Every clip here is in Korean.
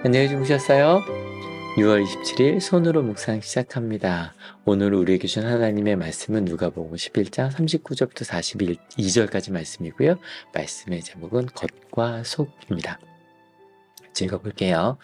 안녕히 주무셨어요? 6월 27일 손으로 묵상 시작합니다. 오늘 우리에게 준 하나님의 말씀은 누가복음 11장 39절부터 42절까지 말씀이고요. 말씀의 제목은 겉과 속입니다. 읽어볼게요.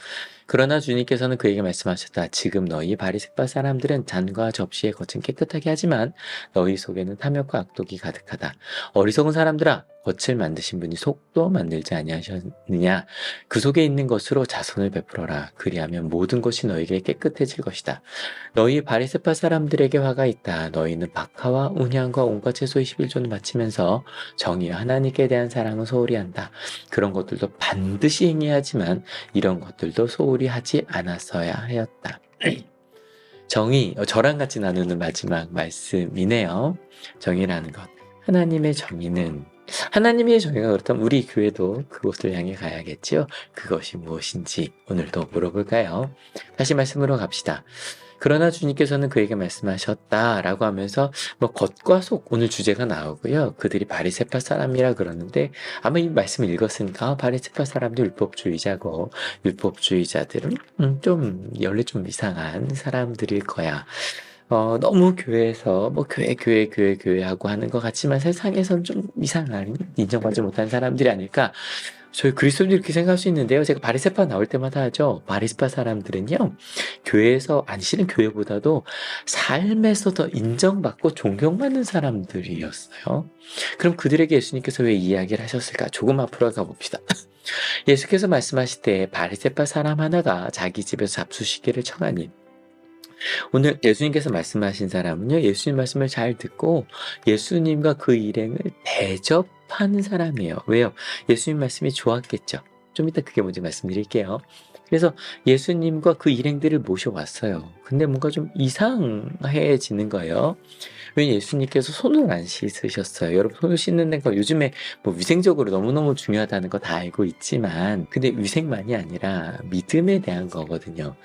그러나 주님께서는 그에게 말씀하셨다. 지금 너희 바리새파 사람들은 잔과 접시의 겉은 깨끗하게 하지만 너희 속에는 탐욕과 악독이 가득하다. 어리석은 사람들아, 겉을 만드신 분이 속도 만들지 아니하셨느냐? 그 속에 있는 것으로 자선을 베풀어라. 그리하면 모든 것이 너에게 깨끗해질 것이다. 너희 바리새파 사람들에게 화가 있다. 너희는 박하와 운향과 온갖 채소의 11조는 바치면서 정의와 하나님께 대한 사랑은 소홀히 한다. 그런 것들도 반드시 행해야 하지만 이런 것들도 소홀히 하지 않았어야 하였다. 정의, 저랑 같이 나누는 마지막 말씀이네요. 정의라는 것. 하나님의 정의가 그렇다면 우리 교회도 그곳을 향해 가야겠지요. 그것이 무엇인지 오늘도 물어볼까요? 다시 말씀으로 갑시다. 그러나 주님께서는 그에게 말씀하셨다라고 하면서 겉과 속 오늘 주제가 나오고요. 그들이 바리새파 사람이라 그러는데 아마 이 말씀을 읽었으니까 바리새파 사람도 율법주의자고 율법주의자들은 원래 좀 이상한 사람들일 거야. 너무 교회에서 교회 하고 하는 것 같지만 세상에선 좀 이상한 인정받지 못한 사람들이 아닐까. 저희 그리스도인들이 이렇게 생각할 수 있는데요. 제가 바리새파 나올 때마다 하죠. 바리새파 사람들은요. 교회에서 실은 교회보다도 삶에서 더 인정받고 존경받는 사람들이었어요. 그럼 그들에게 예수님께서 왜 이야기를 하셨을까? 조금 앞으로 가봅시다. 예수께서 말씀하실 때 바리새파 사람 하나가 자기 집에서 잡수시기를 청하니 오늘 예수님께서 말씀하신 사람은요, 예수님 말씀을 잘 듣고 예수님과 그 일행을 대접하는 사람이에요. 왜요? 예수님 말씀이 좋았겠죠. 좀 이따 그게 뭔지 말씀드릴게요. 그래서 예수님과 그 일행들을 모셔왔어요. 근데 뭔가 좀 이상해지는 거예요. 왜 예수님께서 손을 안 씻으셨어요? 여러분 손을 씻는 거 요즘에 위생적으로 너무너무 중요하다는 거 다 알고 있지만 근데 위생만이 아니라 믿음에 대한 거거든요.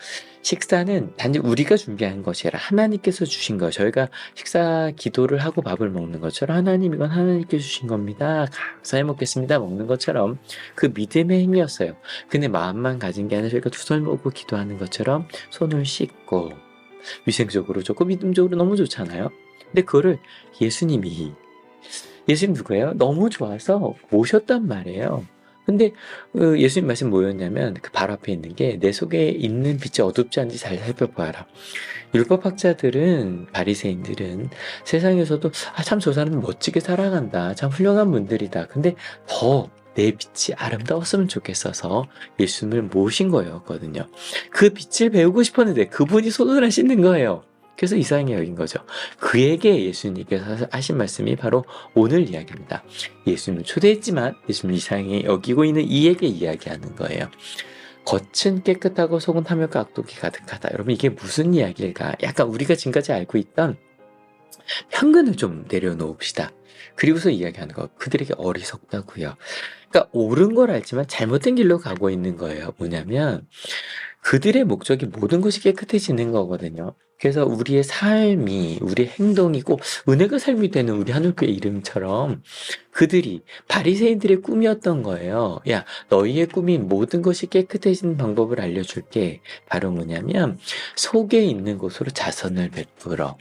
식사는 단지 우리가 준비한 것이 아니라 하나님께서 주신 거예요. 저희가 식사 기도를 하고 밥을 먹는 것처럼 하나님 이건 하나님께 주신 겁니다. 감사해 먹겠습니다. 먹는 것처럼 그 믿음의 힘이었어요. 근데 마음만 가진 게 아니라 저희가 두 손 모으고 기도하는 것처럼 손을 씻고 위생적으로 좋고 믿음적으로 너무 좋잖아요. 근데 그거를 예수님 누구예요? 너무 좋아서 모셨단 말이에요. 근데 예수님 말씀 뭐였냐면 그 바로 앞에 있는 게 내 속에 있는 빛이 어둡지 않은지 잘 살펴보아라. 율법학자들은 바리새인들은 세상에서도 참 저 사람은 멋지게 살아간다. 참 훌륭한 분들이다. 근데 더 내 빛이 아름다웠으면 좋겠어서 예수님을 모신 거였거든요. 그 빛을 배우고 싶었는데 그분이 손을 안 씻는 거예요. 그래서 이상하게 여긴 거죠. 그에게 예수님께서 하신 말씀이 바로 오늘 이야기입니다. 예수님을 초대했지만 예수님을 이상하게 여기고 있는 이에게 이야기하는 거예요. 겉은 깨끗하고 속은 탐욕과 악독이 가득하다. 여러분 이게 무슨 이야기일까? 약간 우리가 지금까지 알고 있던 편견을 좀 내려놓읍시다. 그리고서 이야기하는 거. 그들에게 어리석다고요. 그러니까 옳은 걸 알지만 잘못된 길로 가고 있는 거예요. 뭐냐면 그들의 목적이 모든 것이 깨끗해지는 거거든요. 그래서 우리의 삶이, 우리의 행동이 꼭 은혜가 삶이 되는 우리 하늘교회 이름처럼 그들이 바리새인들의 꿈이었던 거예요. 야, 너희의 꿈이 모든 것이 깨끗해지는 방법을 알려줄게. 바로 뭐냐면 속에 있는 곳으로 자선을 베풀어.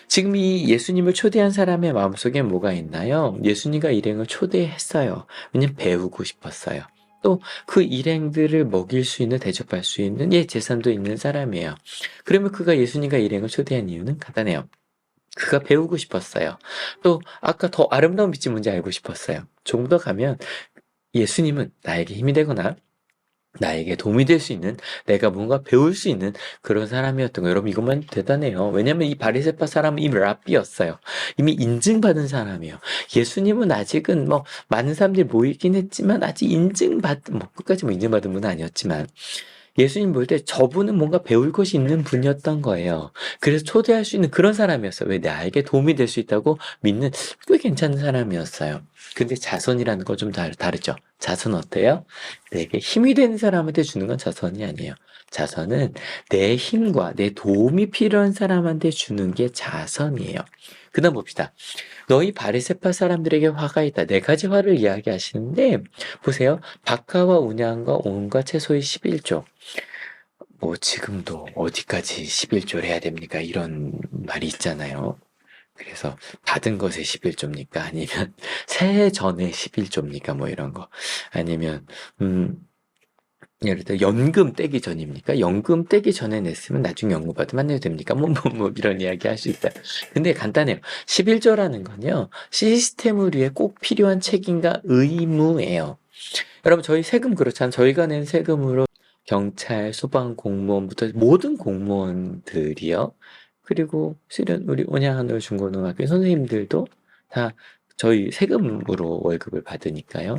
지금 이 예수님을 초대한 사람의 마음속에 뭐가 있나요? 예수님과 일행을 초대했어요. 왜냐면 배우고 싶었어요. 또 그 일행들을 먹일 수 있는 대접할 수 있는 재산도 있는 사람이에요. 그러면 그가 예수님과 일행을 초대한 이유는 간단해요. 그가 배우고 싶었어요. 또 아까 더 아름다운 빛이 뭔지 알고 싶었어요. 조금 더 가면 예수님은 나에게 힘이 되거나 나에게 도움이 될 수 있는 내가 뭔가 배울 수 있는 그런 사람이었던 거예요. 여러분 이것만 대단해요. 왜냐면 이 바리새파 사람은 이미 랍비였어요. 이미 인증받은 사람이에요. 예수님은 아직은 많은 사람들이 모이긴 했지만 아직 끝까지 인증받은 분은 아니었지만 예수님 볼 때 저분은 뭔가 배울 것이 있는 분이었던 거예요. 그래서 초대할 수 있는 그런 사람이었어요. 왜 나에게 도움이 될 수 있다고 믿는 꽤 괜찮은 사람이었어요. 근데 자선이라는 건 좀 다르죠. 자선 어때요? 내게 힘이 되는 사람한테 주는 건 자선이 아니에요. 자선은 내 힘과 내 도움이 필요한 사람한테 주는 게 자선이에요. 그 다음 봅시다. 너희 바리새파 사람들에게 화가 있다. 네 가지 화를 이야기하시는데 보세요. 박하와 운양과 온갖 채소의 11조. 뭐 지금도 어디까지 11조를 해야 됩니까? 이런 말이 있잖아요. 그래서 받은 것에 11조입니까? 아니면 새해 전에 11조입니까? 뭐 이런 거. 아니면 음 예를 들어 연금 떼기 전입니까? 연금 떼기 전에 냈으면 나중에 연금 받으면 안 내도 됩니까? 뭐 이런 이야기 할 수 있다. 근데 간단해요. 11조라는 건요. 시스템을 위해 꼭 필요한 책임과 의무예요. 여러분 저희 세금 그렇잖아요. 저희가 낸 세금으로 경찰, 소방 공무원부터 모든 공무원들이요. 그리고 실은 우리 온양하늘 중고등학교 선생님들도 다 저희 세금으로 월급을 받으니까요.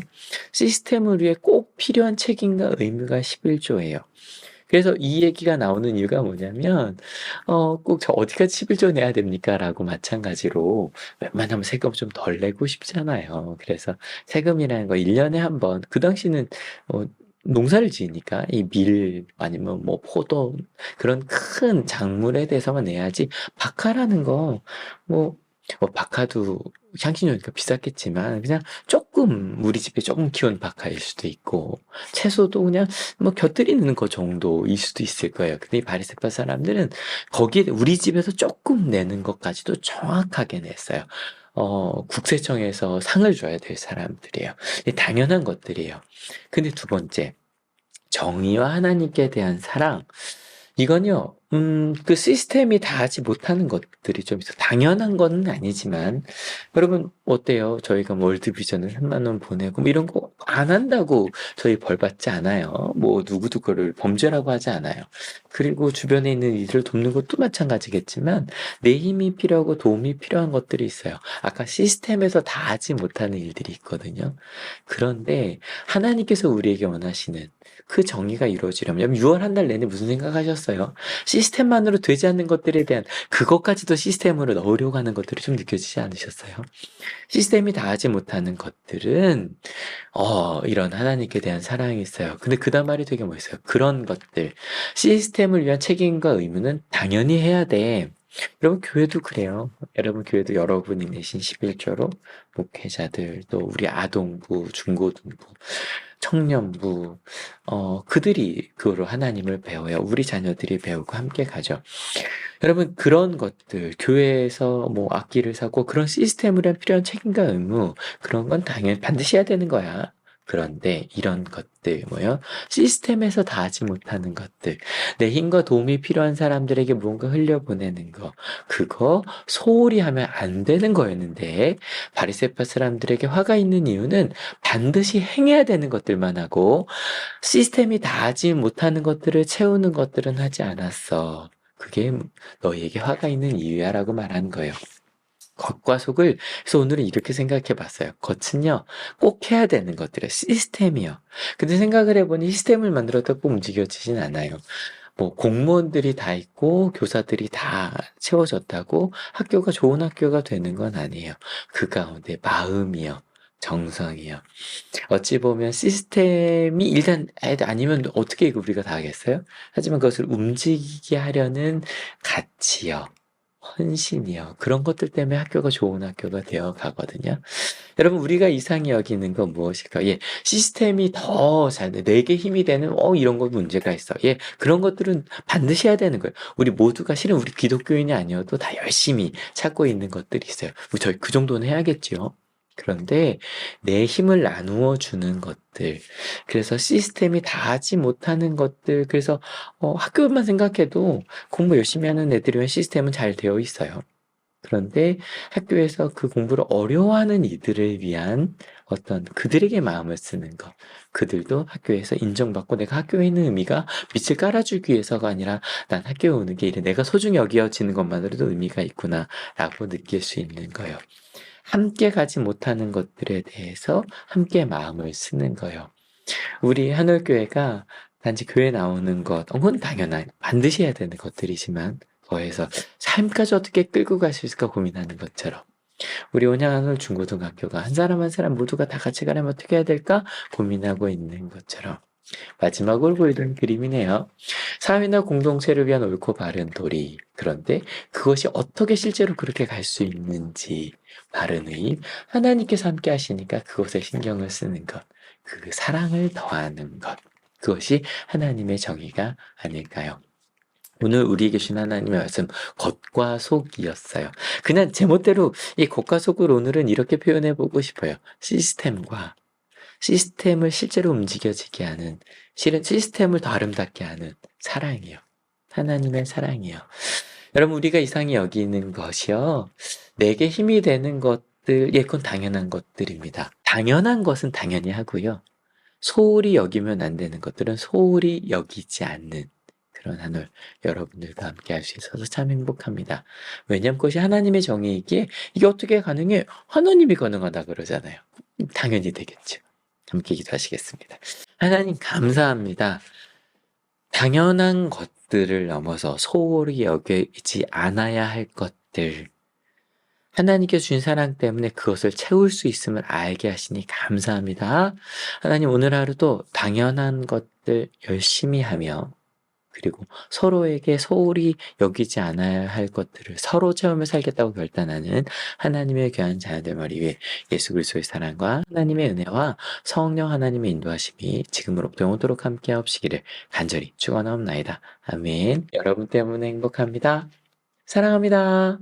시스템을 위해 꼭 필요한 책임과 의무가 11조예요. 그래서 이 얘기가 나오는 이유가 뭐냐면, 꼭 저 어디까지 11조 내야 됩니까? 라고 마찬가지로 웬만하면 세금 좀 덜 내고 싶잖아요. 그래서 세금이라는 거 1년에 한 번, 그 당시는 농사를 지으니까 이 밀 아니면 뭐 포도 그런 큰 작물에 대해서만 내야지 박하라는 거 뭐 박하도 향신료니까 비쌌겠지만 그냥 조금 우리 집에 조금 키운 박하일 수도 있고 채소도 그냥 뭐 곁들이는 거 정도일 수도 있을 거예요. 근데 이 바리새파 사람들은 거기에 우리 집에서 조금 내는 것까지도 정확하게 냈어요. 국세청에서 상을 줘야 될 사람들이에요. 당연한 것들이에요. 근데 두 번째, 정의와 하나님께 대한 사랑. 이건요, 그 시스템이 다 하지 못하는 것들이 좀 있어. 당연한 건 아니지만, 여러분, 어때요? 저희가 뭐 월드비전을 3만 원 보내고, 뭐 이런 거 안 한다고 저희 벌 받지 않아요. 뭐, 누구도 그걸 범죄라고 하지 않아요. 그리고 주변에 있는 이들을 돕는 것도 마찬가지겠지만, 내 힘이 필요하고 도움이 필요한 것들이 있어요. 아까 시스템에서 다 하지 못하는 일들이 있거든요. 그런데 하나님께서 우리에게 원하시는 그 정의가 이루어지려면 6월 한 달 내내 무슨 생각하셨어요? 시스템만으로 되지 않는 것들에 대한 그것까지도 시스템으로 넣으려고 하는 것들이 좀 느껴지지 않으셨어요? 시스템이 다 하지 못하는 것들은 이런 하나님께 대한 사랑이 있어요. 근데 그 다음 말이 되게 멋있어요. 그런 것들 시스템을 위한 책임과 의무는 당연히 해야 돼. 여러분 교회도 그래요. 여러분 교회도 여러분이 내신 11조로 목회자들 또 우리 아동부, 중고등부 청년부, 그들이 그거로 하나님을 배워요. 우리 자녀들이 배우고 함께 가죠. 여러분, 그런 것들, 교회에서 뭐 악기를 사고 그런 시스템으로 필요한 책임과 의무, 그런 건 당연히 반드시 해야 되는 거야. 그런데 이런 것들, 뭐요? 시스템에서 다 하지 못하는 것들, 내 힘과 도움이 필요한 사람들에게 무언가 흘려보내는 거, 그거 소홀히 하면 안 되는 거였는데, 바리새파 사람들에게 화가 있는 이유는 반드시 행해야 되는 것들만 하고, 시스템이 다 하지 못하는 것들을 채우는 것들은 하지 않았어. 그게 너희에게 화가 있는 이유야 라고 말하는 거예요. 겉과 속을, 그래서 오늘은 이렇게 생각해 봤어요. 겉은요, 꼭 해야 되는 것들이에요. 시스템이요. 근데 생각을 해보니 시스템을 만들었다고 움직여지진 않아요. 뭐, 공무원들이 다 있고, 교사들이 다 채워졌다고 학교가 좋은 학교가 되는 건 아니에요. 그 가운데 마음이요. 정성이요. 어찌 보면 시스템이 일단 아니면 어떻게 우리가 다 하겠어요? 하지만 그것을 움직이게 하려는 가치요. 헌신이요. 그런 것들 때문에 학교가 좋은 학교가 되어 가거든요. 여러분, 우리가 이상히 여기는 건 무엇일까? 예, 시스템이 더 잘 돼. 내게 힘이 되는, 이런 거 문제가 있어. 예, 그런 것들은 반드시 해야 되는 거예요. 우리 모두가 실은 우리 기독교인이 아니어도 다 열심히 찾고 있는 것들이 있어요. 저희 그 정도는 해야겠지요. 그런데 내 힘을 나누어 주는 것들, 그래서 시스템이 다 하지 못하는 것들, 그래서 학교만 생각해도 공부 열심히 하는 애들이 왜 시스템은 잘 되어 있어요. 그런데 학교에서 그 공부를 어려워하는 이들을 위한 어떤 그들에게 마음을 쓰는 것. 그들도 학교에서 인정받고 내가 학교에 있는 의미가 빛을 깔아주기 위해서가 아니라 난 학교에 오는 게 이래 내가 소중히 여겨지는 것만으로도 의미가 있구나 라고 느낄 수 있는 거예요. 함께 가지 못하는 것들에 대해서 함께 마음을 쓰는 거예요. 우리 하늘교회가 단지 교회 나오는 것, 그건 당연한, 반드시 해야 되는 것들이지만, 거기에서 삶까지 어떻게 끌고 갈 수 있을까 고민하는 것처럼, 우리 온양하늘 중고등학교가 한 사람 한 사람 모두가 다 같이 가려면 어떻게 해야 될까 고민하고 있는 것처럼, 마지막으로 보여드린 그림이네요. 사회나 공동체를 위한 옳고 바른 도리. 그런데 그것이 어떻게 실제로 그렇게 갈 수 있는지, 바른 의, 하나님께서 함께 하시니까 그것에 신경을 쓰는 것, 그 사랑을 더하는 것. 그것이 하나님의 정의가 아닐까요? 오늘 우리에게 주신 하나님의 말씀 겉과 속이었어요. 그냥 제멋대로 이 겉과 속을 오늘은 이렇게 표현해 보고 싶어요. 시스템을 실제로 움직여지게 하는, 실은 시스템을 더 아름답게 하는 사랑이요. 하나님의 사랑이요. 여러분, 우리가 이상히 여기는 것이요. 내게 힘이 되는 것들, 그건 당연한 것들입니다. 당연한 것은 당연히 하고요. 소홀히 여기면 안 되는 것들은 소홀히 여기지 않는 그런 한 올 여러분들과 함께 할 수 있어서 참 행복합니다. 왜냐하면 그것이 하나님의 정의이기에 이게 어떻게 가능해? 하나님이 가능하다 그러잖아요. 당연히 되겠죠. 함께 기도하시겠습니다. 하나님 감사합니다. 당연한 것들을 넘어서 소홀히 여기지 않아야 할 것들, 하나님께 주신 사랑 때문에 그것을 채울 수 있음을 알게 하시니 감사합니다. 하나님 오늘 하루도 당연한 것들 열심히 하며, 그리고 서로에게 소홀히 여기지 않아야 할 것들을 서로 채우며 살겠다고 결단하는 하나님의 귀한 자녀들 머리 위에 예수 그리스도의 사랑과 하나님의 은혜와 성령 하나님의 인도하심이 지금으로부터 영원토록 함께 하옵시기를 간절히 축원하옵나이다. 아멘. 여러분 때문에 행복합니다. 사랑합니다.